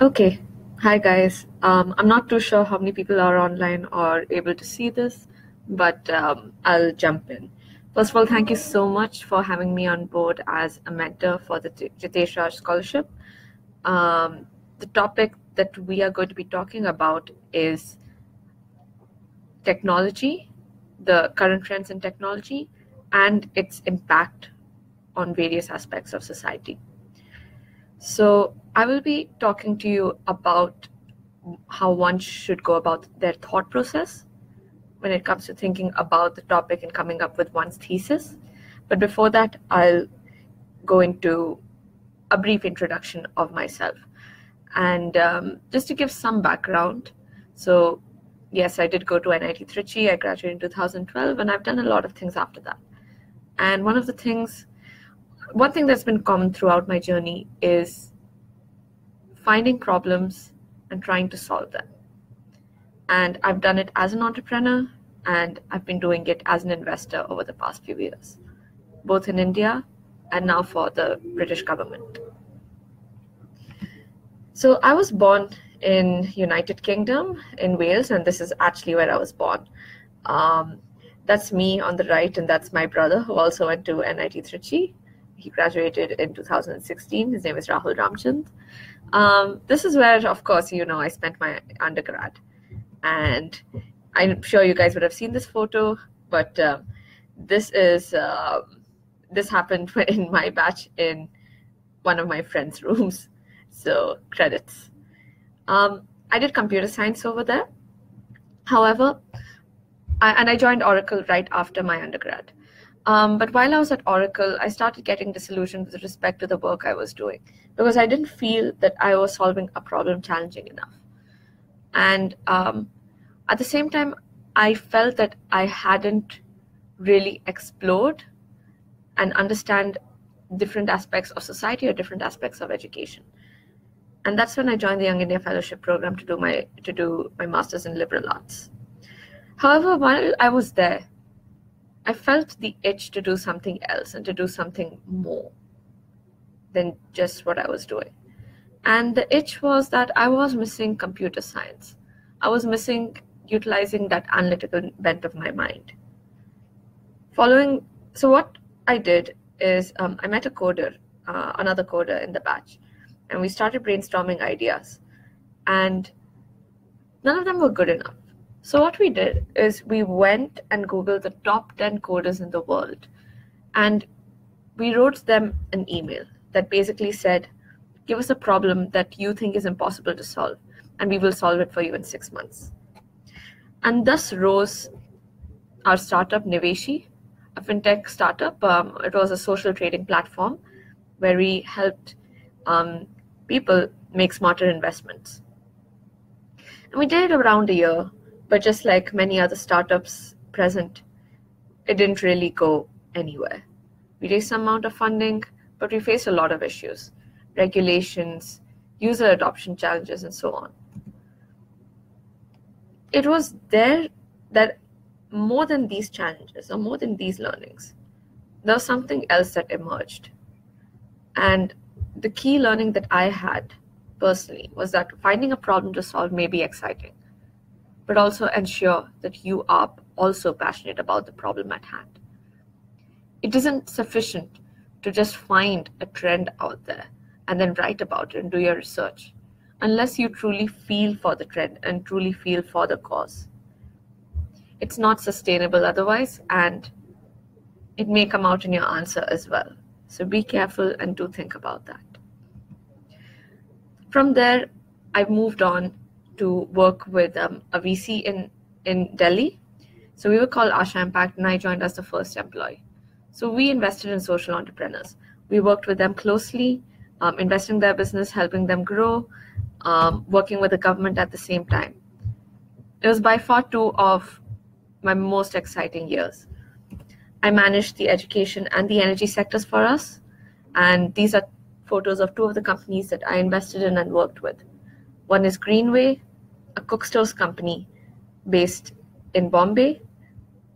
Okay. Hi, guys. I'm not too sure how many people are online or able to see this, but I'll jump in. First of all, thank you so much for having me on board as a mentor for the Jitheshraj Scholarship. The topic that we are going to be talking about is technology, the current trends in technology, and its impact on various aspects of society. So I will be talking to you about how one should go about their thought process when it comes to thinking about the topic and coming up with one's thesis. But before that, I'll go into a brief introduction of myself. And just to give some background, so yes, I did go to NIT Trichy. I graduated in 2012, and I've done a lot of things after that. And one thing that's been common throughout my journey is finding problems and trying to solve them. And I've done it as an entrepreneur, and I've been doing it as an investor over the past few years, both in India and now for the British government. So I was born in United Kingdom, in Wales, and this is actually where I was born. That's me on the right, and that's my brother who also went to NIT Trichy. He graduated in 2016. His name is Rachana Ramchand. This is where, of course, I spent my undergrad. And I'm sure you guys would have seen this photo, but this happened in my batch in one of my friends' rooms. So credits. I did computer science over there. However, I joined Oracle right after my undergrad. But while I was at Oracle, I started getting disillusioned with respect to the work I was doing because I didn't feel that I was solving a problem challenging enough. And at the same time, I felt that I hadn't really explored and understand different aspects of society or different aspects of education. And that's when I joined the Young India Fellowship program to do my master's in liberal arts. However, while I was there, I felt the itch to do something else and to do something more than just what I was doing. And the itch was that I was missing computer science. I was missing utilizing that analytical bent of my mind. So what I did is I met a coder, another coder in the batch, and we started brainstorming ideas. And none of them were good enough. So what we did is we went and Googled the top 10 coders in the world, and we wrote them an email that basically said, give us a problem that you think is impossible to solve, and we will solve it for you in 6 months. And thus rose our startup, Niveshi, a fintech startup. It was a social trading platform where we helped people make smarter investments. And we did it around a year, but just like many other startups present, it didn't really go anywhere. We raised some amount of funding, but we faced a lot of issues, regulations, user adoption challenges, and so on. It was there that more than these challenges or more than these learnings, there was something else that emerged. And the key learning that I had personally was that finding a problem to solve may be exciting, but also ensure that you are also passionate about the problem at hand. It isn't sufficient to just find a trend out there and then write about it and do your research, unless you truly feel for the trend and truly feel for the cause. It's not sustainable otherwise, and it may come out in your answer as well. So be careful and do think about that. From there, I've moved on to work with a VC in Delhi. So we were called Asha Impact, and I joined as the first employee. So we invested in social entrepreneurs. We worked with them closely, investing in their business, helping them grow, working with the government at the same time. It was by far two of my most exciting years. I managed the education and the energy sectors for us, and these are photos of two of the companies that I invested in and worked with. One is Greenway, a cook stores company based in Bombay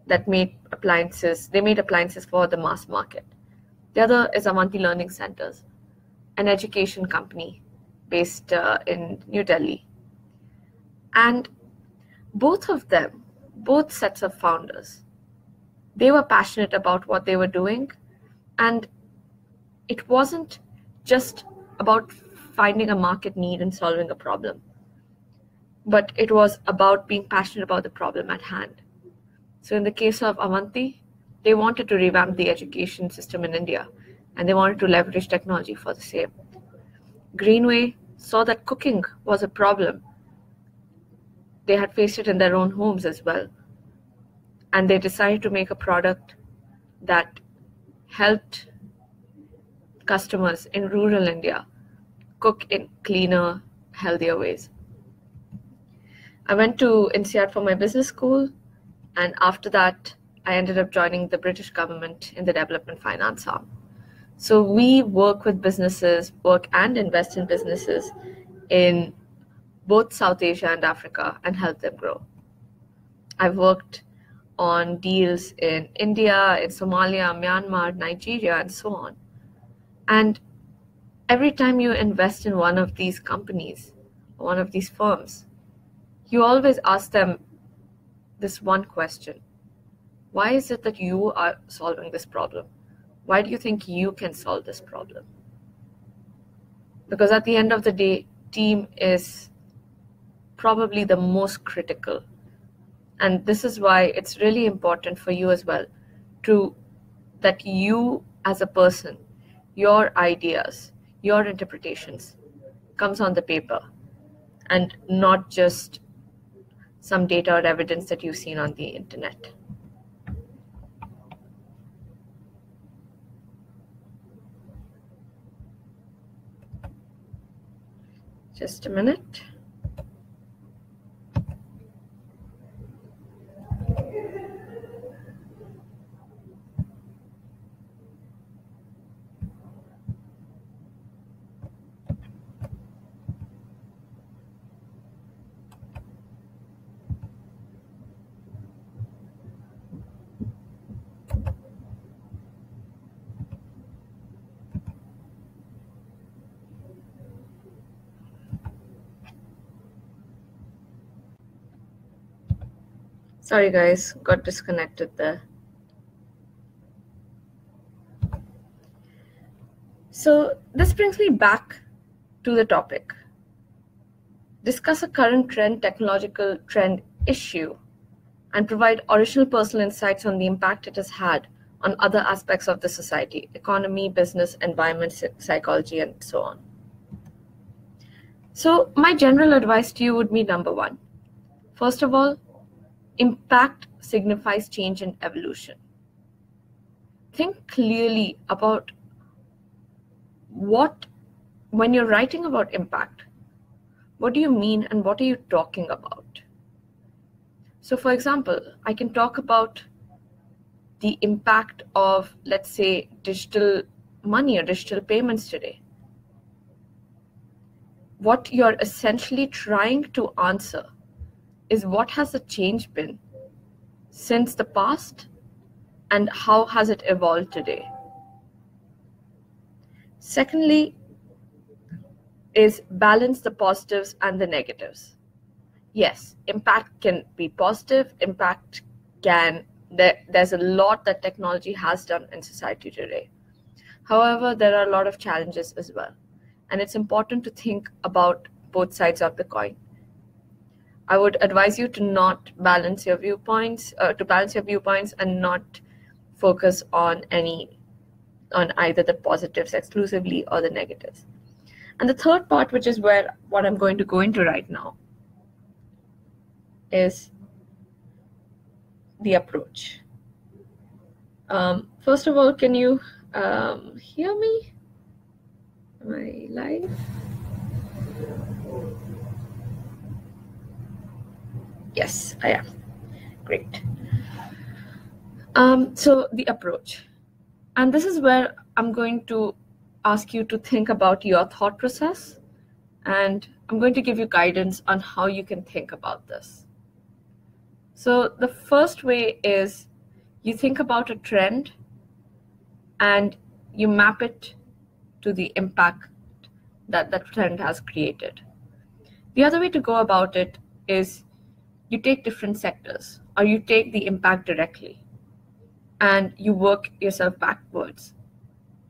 that made appliances. They made appliances for the mass market. The other is Avanti Learning Centers, an education company based in New Delhi. And both of them, both sets of founders, they were passionate about what they were doing. And it wasn't just about finding a market need and solving a problem, but it was about being passionate about the problem at hand. So in the case of Avanti, they wanted to revamp the education system in India, and they wanted to leverage technology for the same. Greenway saw that cooking was a problem. They had faced it in their own homes as well. And they decided to make a product that helped customers in rural India cook in cleaner, healthier ways. I went to INSEAD for my business school, and after that, I ended up joining the British government in the development finance arm. So we work with businesses, work and invest in businesses in both South Asia and Africa and help them grow. I've worked on deals in India, in Somalia, Myanmar, Nigeria, and so on. And every time you invest in one of these companies, one of these firms, you always ask them this one question: why is it that you are solving this problem? Why do you think you can solve this problem? Because at the end of the day, team is probably the most critical. And this is why it's really important for you as well that you as a person, your ideas, your interpretations comes on the paper and not just some data or evidence that you've seen on the internet. Just a minute. Sorry guys, got disconnected there. So this brings me back to the topic. Discuss a current trend, technological trend issue, and provide original personal insights on the impact it has had on other aspects of the society, economy, business, environment, psychology, and so on. So my general advice to you would be number one. First of all, impact signifies change and evolution. Think clearly about when you're writing about impact, what do you mean and what are you talking about? So for example, I can talk about the impact of, let's say, digital money or digital payments today. What you're essentially trying to answer is what has the change been since the past and how has it evolved today? Secondly, is balance the positives and the negatives. Yes, impact can be positive, there's a lot that technology has done in society today. However, there are a lot of challenges as well. And it's important to think about both sides of the coin. I would advise you to not balance your viewpoints, and not focus on either the positives exclusively or the negatives. And the third part, which is what I'm going to go into right now, is the approach. First of all, can you hear me? Am I live? Yes, I am. Great. So the approach. And this is where I'm going to ask you to think about your thought process. And I'm going to give you guidance on how you can think about this. So the first way is you think about a trend and you map it to the impact that trend has created. The other way to go about it is you take different sectors, or you take the impact directly, and you work yourself backwards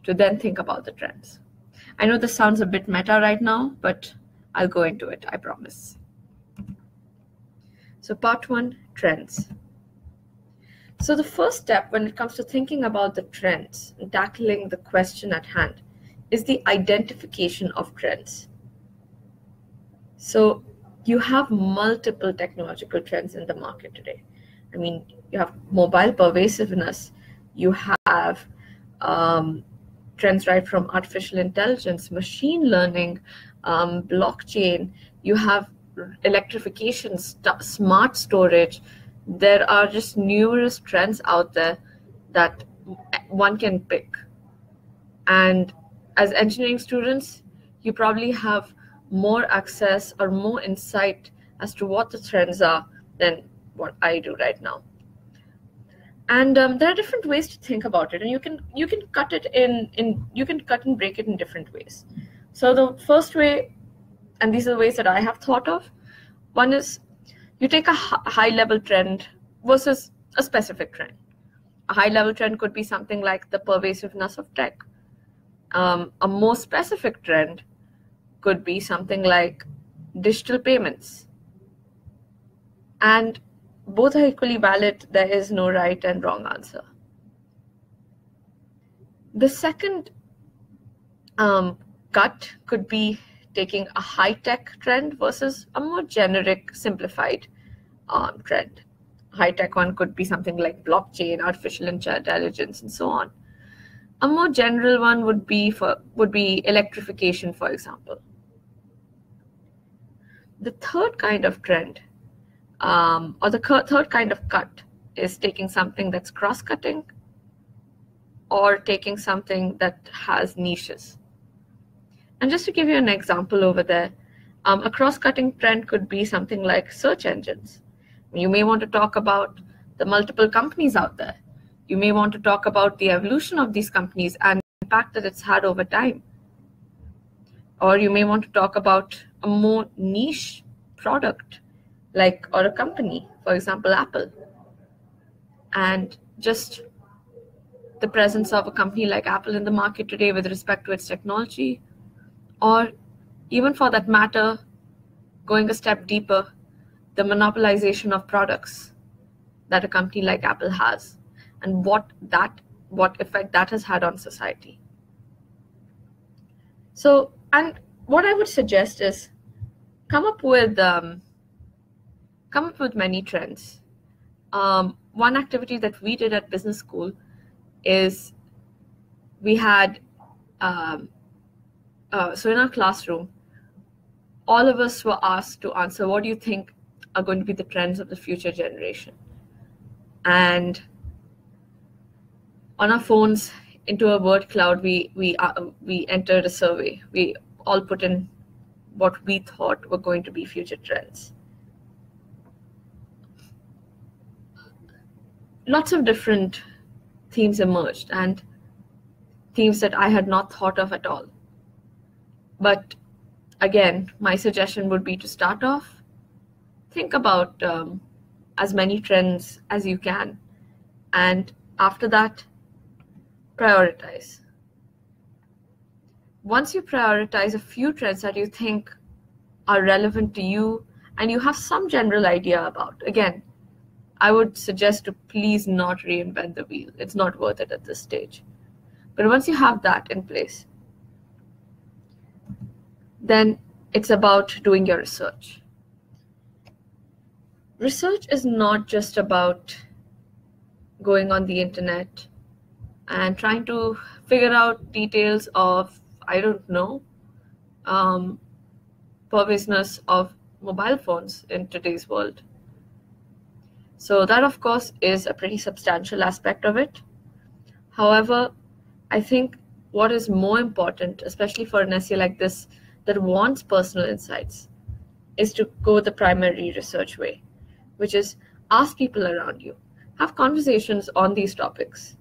to then think about the trends. I know this sounds a bit meta right now, but I'll go into it, I promise. So part 1, trends. So the first step when it comes to thinking about the trends and tackling the question at hand is the identification of trends. So you have multiple technological trends in the market today. I mean, you have mobile pervasiveness, you have trends right from artificial intelligence, machine learning, blockchain, you have electrification, smart storage. There are just numerous trends out there that one can pick. And as engineering students, you probably have more access or more insight as to what the trends are than what I do right now. And there are different ways to think about it, and you can cut it you can cut and break it in different ways. So the first way, and these are the ways that I have thought of, one is you take a high-level trend versus a specific trend. A high-level trend could be something like the pervasiveness of tech. A more specific trend could be something like digital payments. And both are equally valid. There is no right and wrong answer. The second cut could be taking a high-tech trend versus a more generic, simplified trend. High-tech one could be something like blockchain, artificial intelligence, and so on. A more general one would be electrification, for example. The third kind of trend, or the third kind of cut, is taking something that's cross-cutting or taking something that has niches. And just to give you an example over there, a cross-cutting trend could be something like search engines. You may want to talk about the multiple companies out there. You may want to talk about the evolution of these companies and the impact that it's had over time. Or you may want to talk about a more niche product, or a company, for example, Apple. And just the presence of a company like Apple in the market today with respect to its technology, or even for that matter, going a step deeper, the monopolization of products that a company like Apple has, and what effect that has had on society. So, and what I would suggest is come up with many trends. One activity that we did at business school is we had so in our classroom, all of us were asked to answer, what do you think are going to be the trends of the future generation? And on our phones, into a word cloud, we entered a survey. We all put in what we thought were going to be future trends. Lots of different themes emerged, and themes that I had not thought of at all. But again, my suggestion would be to start off, think about as many trends as you can, and after that, prioritize. Once you prioritize a few trends that you think are relevant to you and you have some general idea about, again, I would suggest to please not reinvent the wheel. It's not worth it at this stage. But once you have that in place, then it's about doing your research. Research is not just about going on the internet and trying to figure out details of, I don't know, pervasiveness of mobile phones in today's world. So that, of course, is a pretty substantial aspect of it. However, I think what is more important, especially for an essay like this that wants personal insights, is to go the primary research way, which is ask people around you, have conversations on these topics.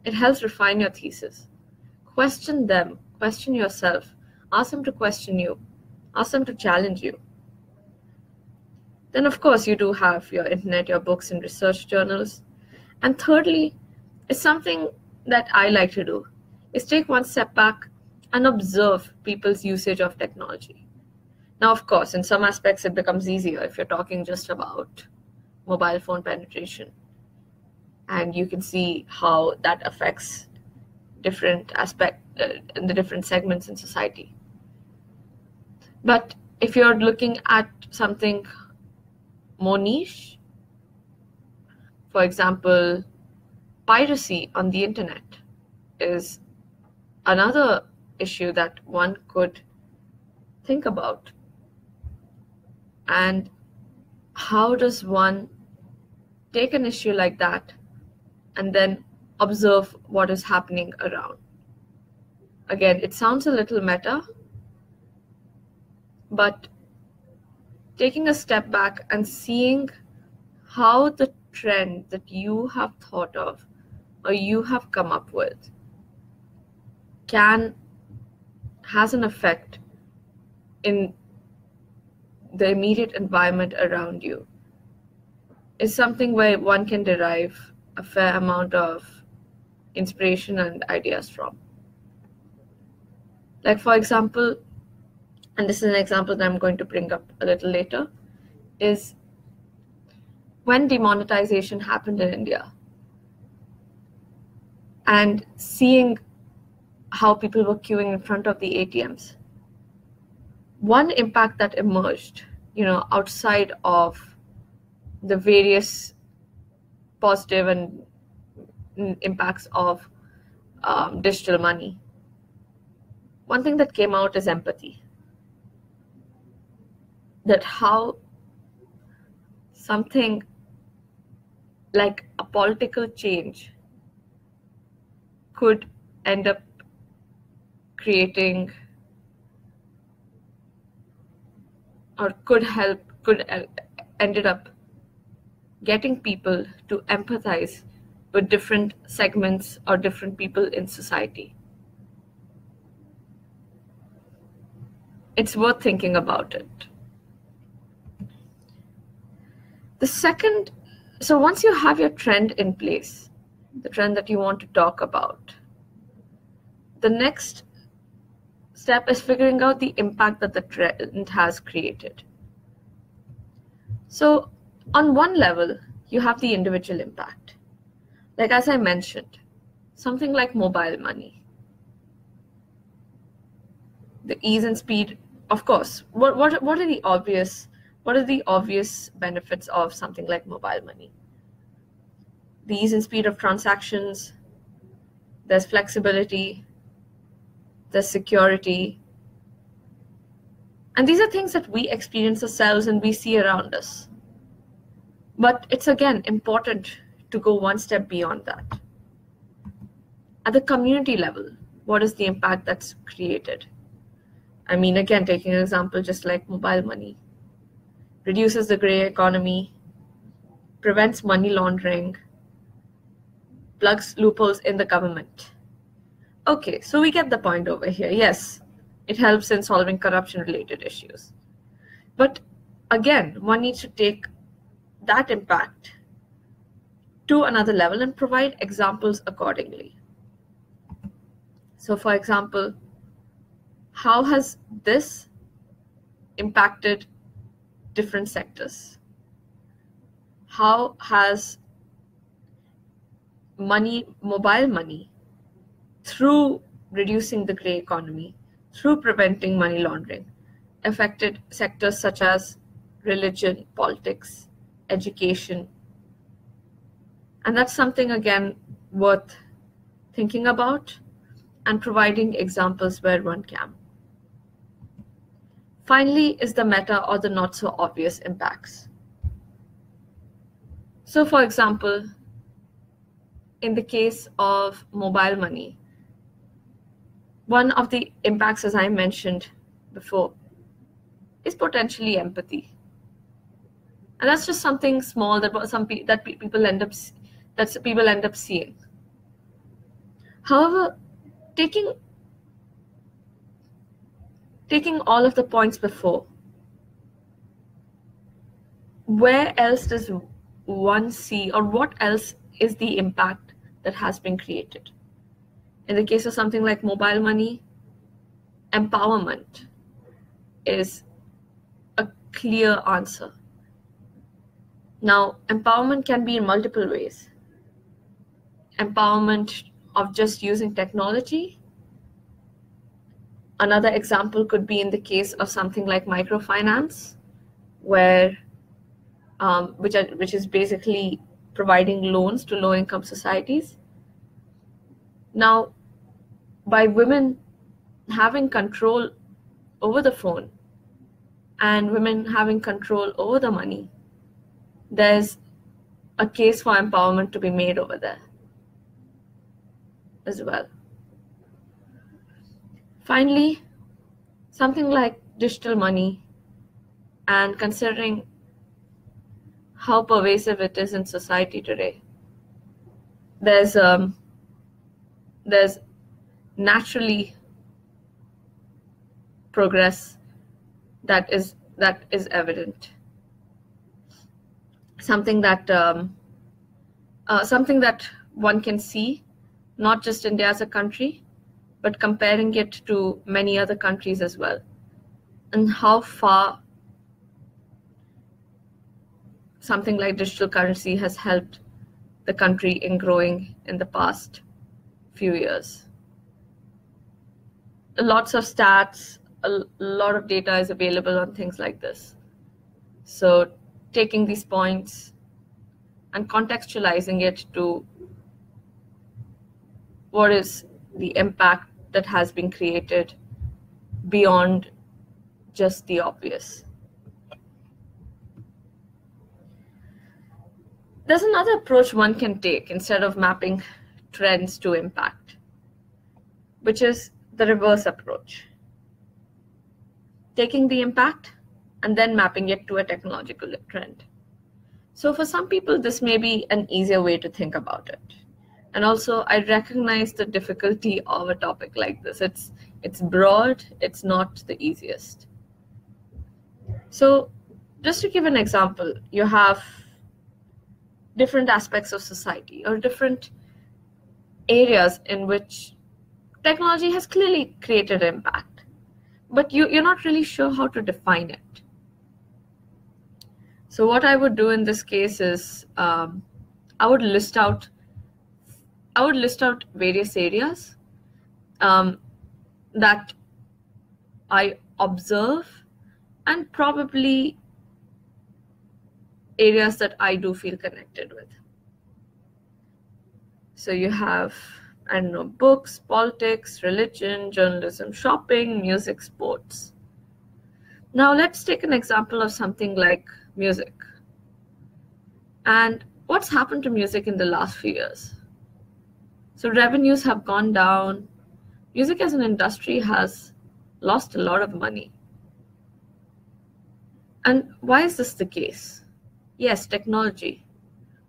It helps refine your thesis. Question them, question yourself, Ask them to question you. Ask them to challenge you. Then, of course, you do have your internet, your books, and research journals. And thirdly, is something that I like to do, is take one step back and observe people's usage of technology. Now, of course, in some aspects, it becomes easier if you're talking just about mobile phone penetration. And you can see how that affects different in the different segments in society. But if you're looking at something more niche, for example, piracy on the internet is another issue that one could think about. And how does one take an issue like that and then observe what is happening around? Again, it sounds a little meta, but taking a step back and seeing how the trend that you have thought of or you have come up with has an effect in the immediate environment around you is something where one can derive a fair amount of inspiration and ideas from. Like, for example, and this is an example that I'm going to bring up a little later, is when demonetization happened in India and seeing how people were queuing in front of the ATMs. One impact that emerged, outside of the various positive and impacts of digital money, one thing that came out is empathy. That how something like a political change could end up creating or ended up getting people to empathize with different segments or different people in society. It's worth thinking about it. So once you have your trend in place, the trend that you want to talk about, the next step is figuring out the impact that the trend has created. So on one level, you have the individual impact. Like as I mentioned, something like mobile money. The ease and speed, of course. What are the obvious benefits of something like mobile money? The ease and speed of transactions, there's flexibility, there's security. And these are things that we experience ourselves and we see around us. But it's again important to go one step beyond that. At the community level, what is the impact that's created? I mean, again, taking an example just like mobile money. Reduces the gray economy, prevents money laundering, plugs loopholes in the government. Okay, so we get the point over here. Yes, it helps in solving corruption-related issues. But again, one needs to take that impact to another level and provide examples accordingly. So for example, how has this impacted different sectors? How has mobile money, through reducing the gray economy, through preventing money laundering, affected sectors such as religion, politics, education? And that's something, again, worth thinking about and providing examples where one can. Finally is the meta or the not so obvious impacts. So for example, in the case of mobile money, one of the impacts, as I mentioned before, is potentially empathy. And that's just something small that people end up seeing. However, taking taking all of the points before, where else does one see, or what else is the impact that has been created? In the case of something like mobile money, empowerment is a clear answer. Now, empowerment can be in multiple ways. Empowerment of just using technology. Another example could be in the case of something like microfinance, where which is basically providing loans to low-income societies. Now, by women having control over the phone and women having control over the money, there's a case for empowerment to be made over there as well. Finally, something like digital money, and considering how pervasive it is in society today, there's naturally progress that is evident. Something that one can see, not just India as a country, but comparing it to many other countries as well, and how far something like digital currency has helped the country in growing in the past few years. Lots of stats, a lot of data is available on things like this. So taking these points and contextualizing it to what is the impact that has been created beyond just the obvious. There's another approach one can take instead of mapping trends to impact, which is the reverse approach. Taking the impact and then mapping it to a technological trend. So for some people, this may be an easier way to think about it. And also, I recognize the difficulty of a topic like this. It's broad, it's not the easiest. So just to give an example, you have different aspects of society or different areas in which technology has clearly created impact, but you're not really sure how to define it. So what I would do in this case is I would list out various areas that I observe, and probably areas that I do feel connected with. So you have, I don't know, books, politics, religion, journalism, shopping, music, sports. Now let's take an example of something like music. And what's happened to music in the last few years? So revenues have gone down. Music as an industry has lost a lot of money. And why is this the case? Yes, technology.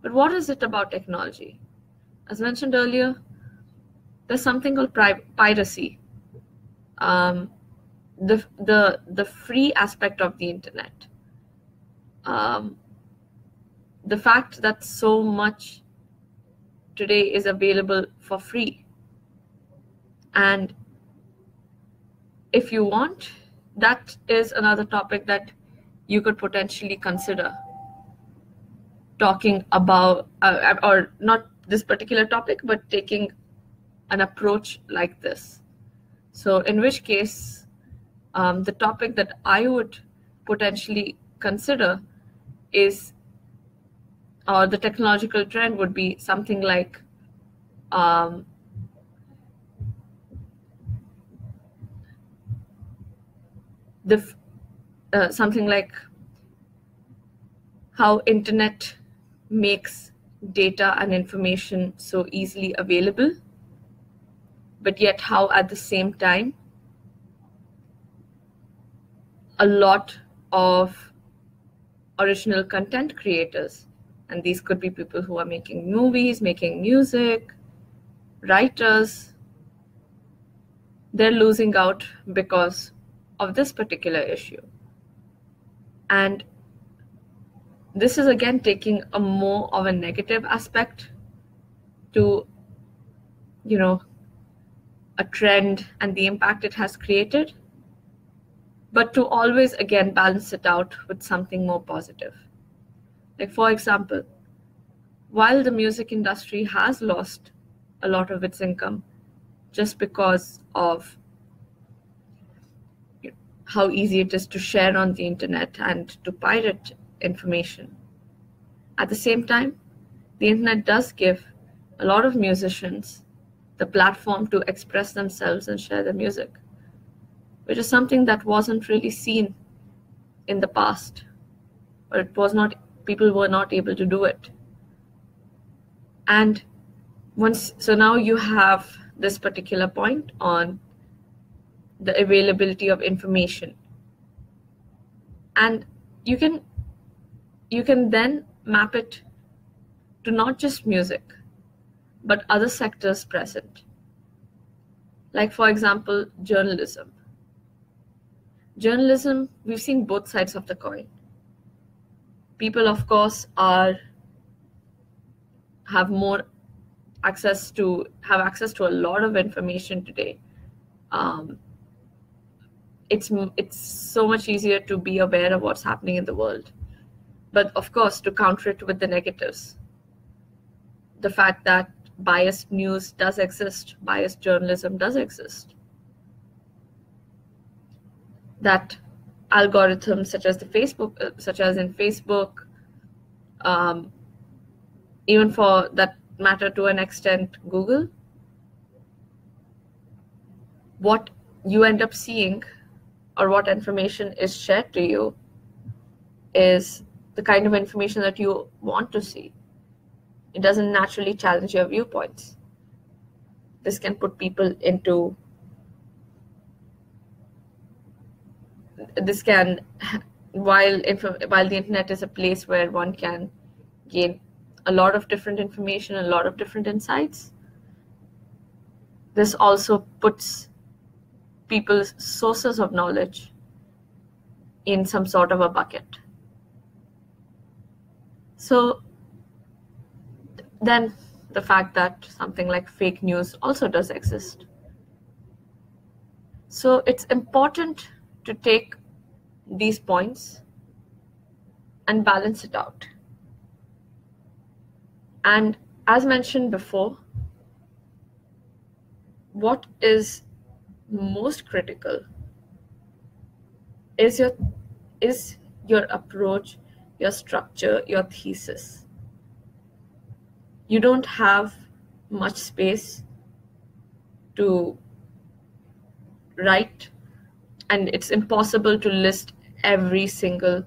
But what is it about technology? As mentioned earlier, there's something called piracy. The free aspect of the internet. The fact that so much today is available for free. And if you want, that is another topic that you could potentially consider talking about, or not this particular topic, but taking an approach like this. So in which case, the topic that I would potentially consider is, or the technological trend would be something like something like how internet makes data and information so easily available, but yet how at the same time a lot of original content creators, and these could be people who are making movies, making music, writers, they're losing out because of this particular issue. And this is again taking a more of a negative aspect to, a trend and the impact it has created, but to always again balance it out with something more positive. Like, for example, while the music industry has lost a lot of its income just because of how easy it is to share on the internet and to pirate information, at the same time, the internet does give a lot of musicians the platform to express themselves and share their music, which is something that wasn't really seen in the past, or people were not able to do it. And so now you have this particular point on the availability of information, and you can then map it to not just music, but other sectors present. Like, for example, journalism. Journalism, we've seen both sides of the coin. People, of course, have access to a lot of information today. It's so much easier to be aware of what's happening in the world. But of course, to counter it with the negatives, the fact that biased news does exist, biased journalism does exist, that algorithms such as in Facebook, even for that matter to an extent Google, what you end up seeing or what information is shared to you is the kind of information that you want to see. It doesn't naturally challenge your viewpoints. This can put people into while the internet is a place where one can gain a lot of different information, a lot of different insights, this also puts people's sources of knowledge in some sort of a bucket. So then the fact that something like fake news also does exist. So it's important to take these points and balance it out. And as mentioned before, what is most critical is your approach, your structure, your thesis. You don't have much space to write, and it's impossible to list every single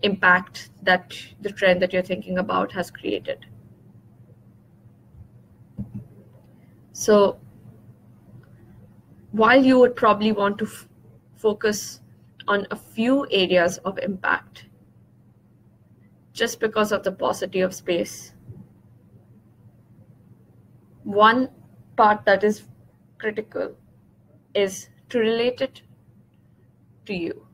impact that the trend that you're thinking about has created. So while you would probably want to focus on a few areas of impact, just because of the paucity of space, one part that is critical is to relate it to you.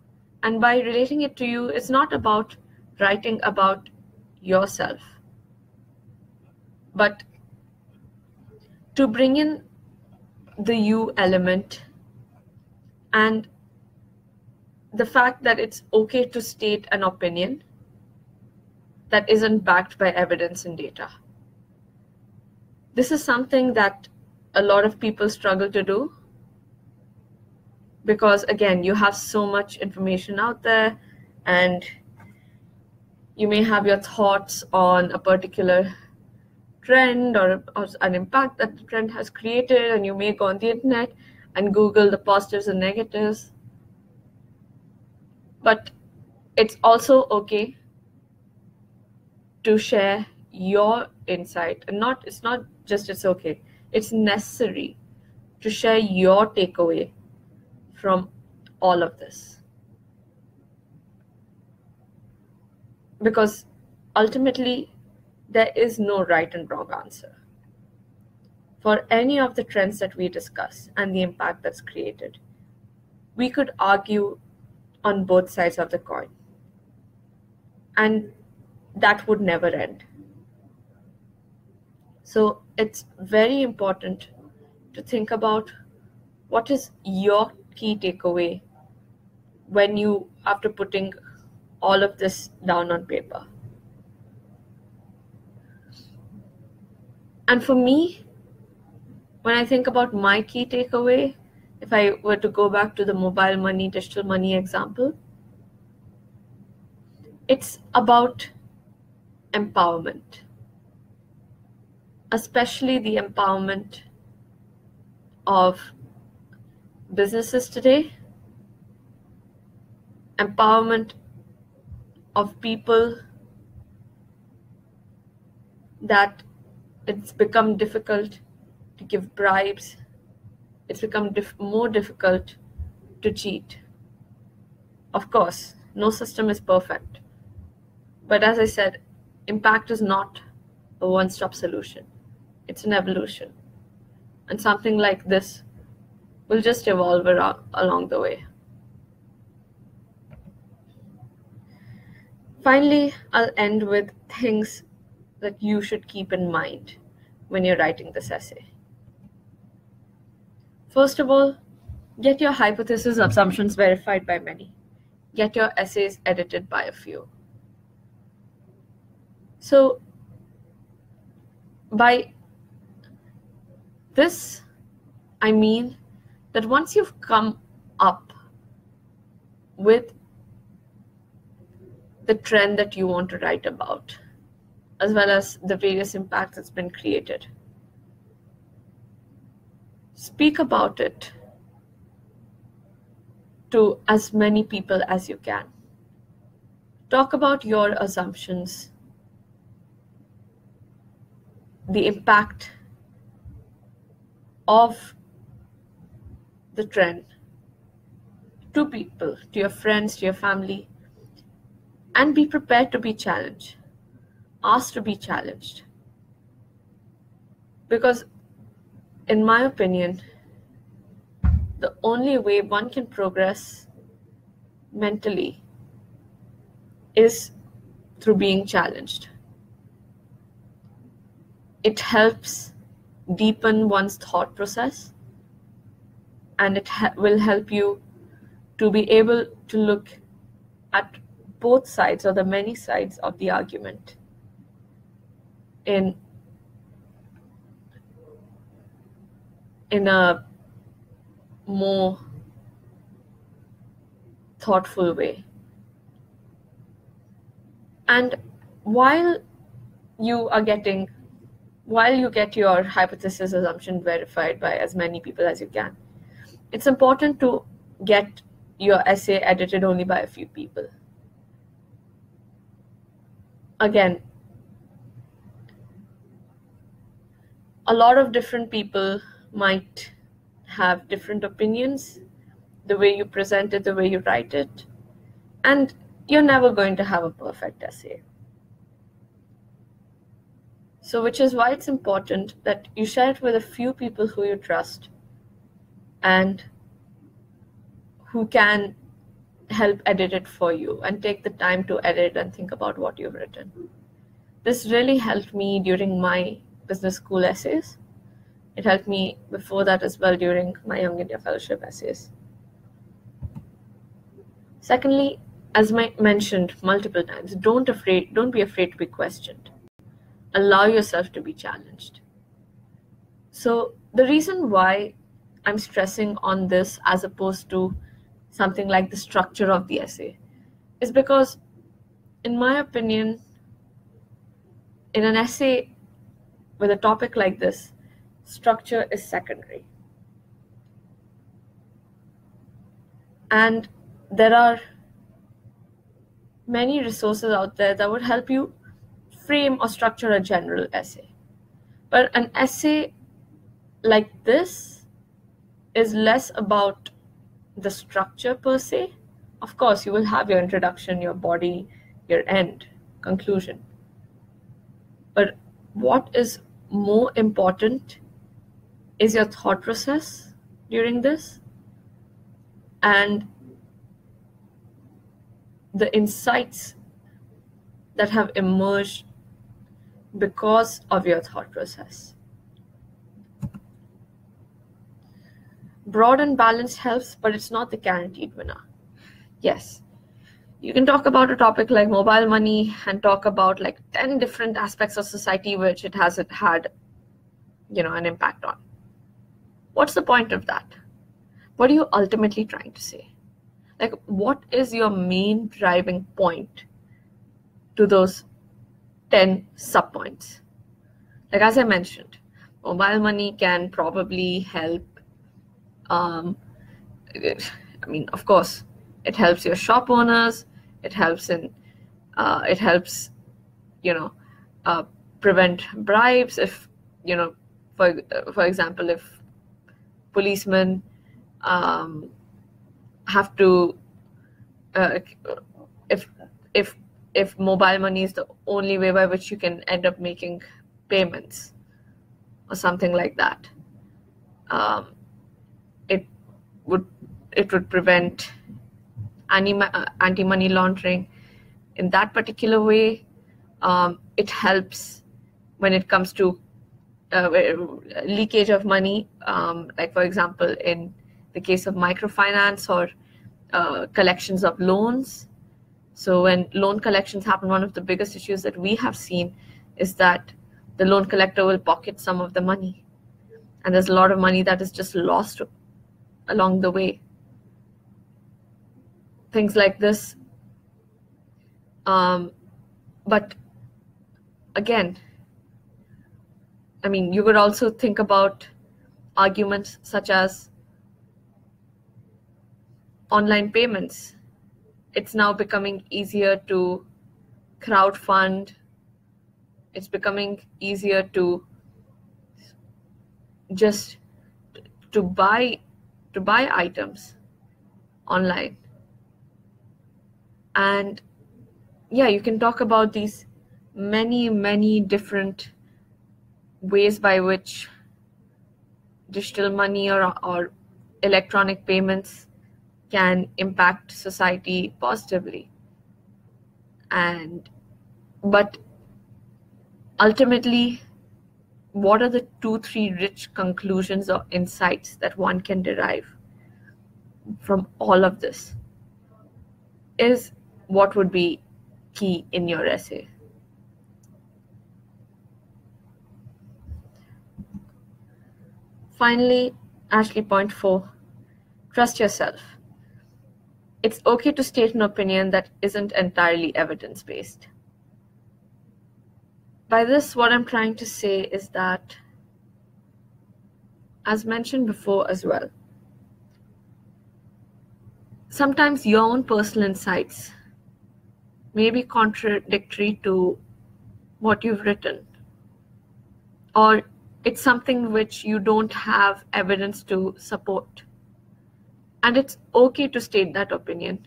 And by relating it to you, it's not about writing about yourself, but to bring in the you element and the fact that it's okay to state an opinion that isn't backed by evidence and data. This is something that a lot of people struggle to do because, again, you have so much information out there and you may have your thoughts on a particular trend or an impact that the trend has created, and you may go on the internet and Google the positives and negatives. But it's also okay to share your insight, and it's not just it's okay, it's necessary to share your takeaway from all of this, because ultimately there is no right and wrong answer for any of the trends that we discuss and the impact that's created. we could argue on both sides of the coin, and that would never end. So it's very important to think about what is your key takeaway when you, after putting all of this down on paper. And for me, when I think about my key takeaway, if I were to go back to the mobile money, digital money example, it's about empowerment, especially the empowerment of businesses today, empowerment of people that it's become difficult to give bribes, it's become more difficult to cheat. Of course, no system is perfect. But as I said, impact is not a one-stop solution. It's an evolution. And something like this will just evolve along the way. Finally, I'll end with things that you should keep in mind when you're writing this essay. First of all, get your hypothesis assumptions verified by many. Get your essays edited by a few. So by this, I mean that once you've come up with the trend that you want to write about, as well as the various impacts that's been created, speak about it to as many people as you can. Talk about your assumptions, the impact of the trend to people, to your friends, to your family, and be prepared to be challenged. Ask to be challenged. Because in my opinion, the only way one can progress mentally is through being challenged. It helps deepen one's thought process, and it will help you to be able to look at both sides or the many sides of the argument in a more thoughtful way. And while you get your hypothesis assumption verified by as many people as you can, it's important to get your essay edited only by a few people. Again, a lot of different people might have different opinions, the way you present it, the way you write it, and you're never going to have a perfect essay. So which is why it's important that you share it with a few people who you trust and who can help edit it for you and take the time to edit and think about what you've written. This really helped me during my business school essays. It helped me before that as well during my Young India Fellowship essays. Secondly, as I mentioned multiple times, don't be afraid to be questioned. Allow yourself to be challenged. So the reason why I'm stressing on this as opposed to something like the structure of the essay is because, in my opinion, in an essay with a topic like this, structure is secondary. And there are many resources out there that would help you frame or structure a general essay. But an essay like this is less about the structure per se. Of course, you will have your introduction, your body, your end, conclusion. But what is more important is your thought process during this. and the insights that have emerged because of your thought process. Broad and balanced helps, but it's not the guaranteed winner. Yes, you can talk about a topic like mobile money and talk about like 10 different aspects of society which it hasn't had, an impact on. What's the point of that? What are you ultimately trying to say? Like, what is your main driving point to those 10 subpoints? Like, as I mentioned, mobile money can probably help. Of course, it helps your shop owners. It helps prevent bribes. If, for example, if policemen have to, if mobile money is the only way by which you can end up making payments or something like that, it would prevent anti-money laundering in that particular way. It helps when it comes to leakage of money, like for example in the case of microfinance or collections of loans. So when loan collections happen, one of the biggest issues that we have seen is that the loan collector will pocket some of the money, and there's a lot of money that is just lost along the way. Things like this. But again, you could also think about arguments such as online payments. It's now becoming easier to crowdfund. It's becoming easier to just to buy items online. And yeah, you can talk about these many different ways by which digital money or electronic payments can impact society positively. But ultimately, what are the 2-3 rich conclusions or insights that one can derive from all of this is what would be key in your essay. Finally, Ashley, point 4, trust yourself. It's okay to state an opinion that isn't entirely evidence-based. By this, what I'm trying to say is that, as mentioned before as well, sometimes your own personal insights may be contradictory to what you've written, or it's something which you don't have evidence to support. And it's okay to state that opinion.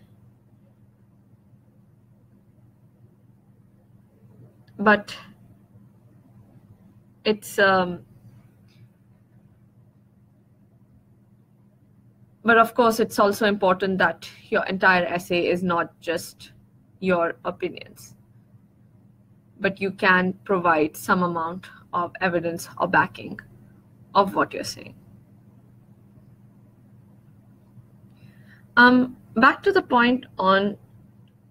But it's but of course, it's also important that your entire essay is not just your opinions, but you can provide some amount of evidence or backing of what you're saying. Back to the point on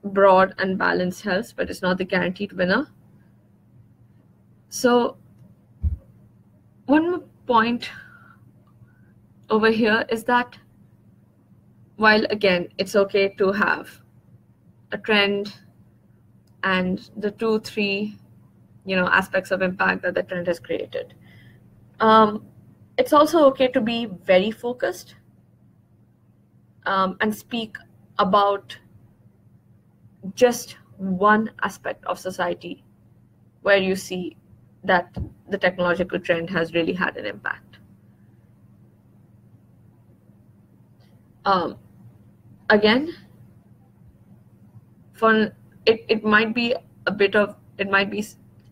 broad and balanced helps, but it's not the guaranteed winner. So one more point over here is that while again, it's okay to have a trend and the 2-3 aspects of impact that the trend has created, it's also okay to be very focused and speak about just one aspect of society where you see that the technological trend has really had an impact. Again, it might be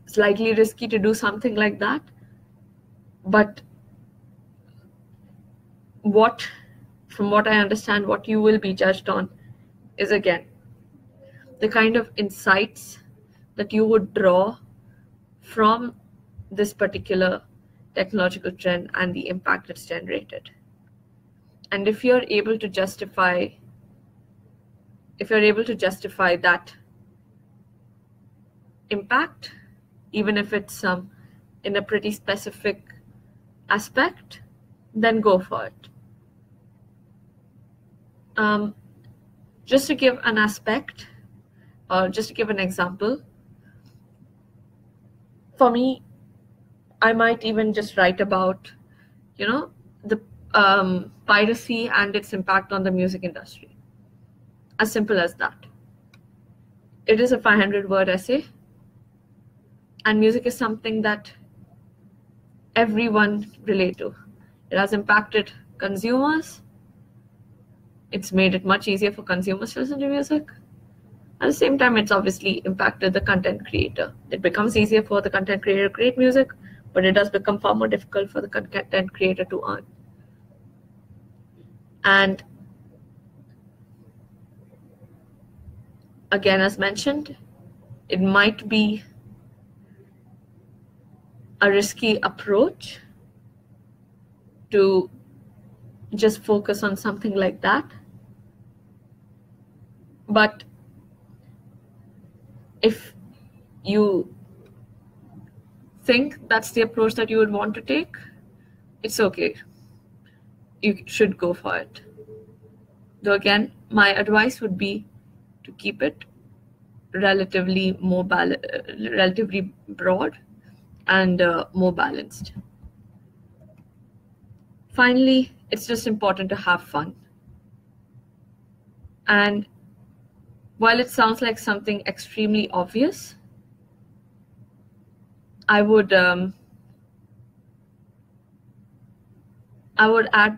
slightly risky to do something like that, but from what I understand, what you will be judged on is, again, the kind of insights that you would draw from this particular technological trend and the impact it's generated. And if you're able to justify that impact, even if it's in a pretty specific aspect, then go for it. Just to give an aspect, or just to give an example, for me, I might even just write about, the piracy and its impact on the music industry. As simple as that. It is a 500-word essay, and music is something that everyone relate to. It has impacted consumers. It's made it much easier for consumers to listen to music. At the same time, it's obviously impacted the content creator. It becomes easier for the content creator to create music, but it does become far more difficult for the content creator to earn. And again, as mentioned, it might be a risky approach to just focus on something like that. But if you think that's the approach that you would want to take, it's okay. You should go for it. Though again, my advice would be to keep it relatively broad and more balanced. Finally, it's just important to have fun. And while it sounds like something extremely obvious, I would add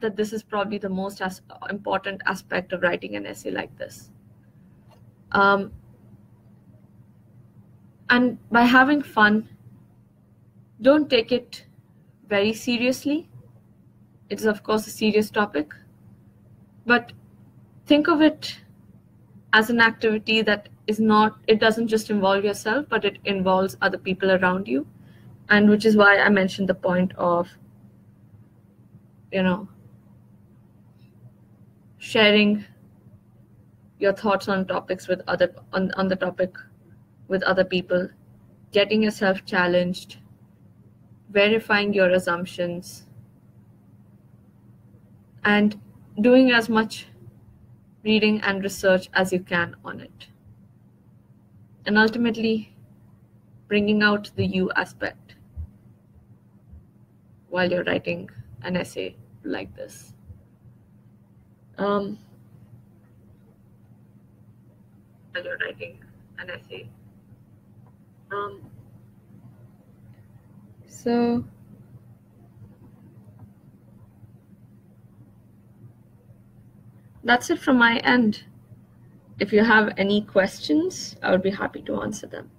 that this is probably the most important aspect of writing an essay like this. And by having fun, don't take it very seriously. It is, of course, a serious topic, but think of it as an activity that it doesn't just involve yourself, but it involves other people around you. And which is why I mentioned the point of, sharing your thoughts on topics with on the topic with other people, getting yourself challenged, verifying your assumptions, and doing as much reading and research as you can on it. And ultimately, bringing out the you aspect while you're writing an essay like this. While you're writing an essay. So that's it from my end. If you have any questions, I would be happy to answer them.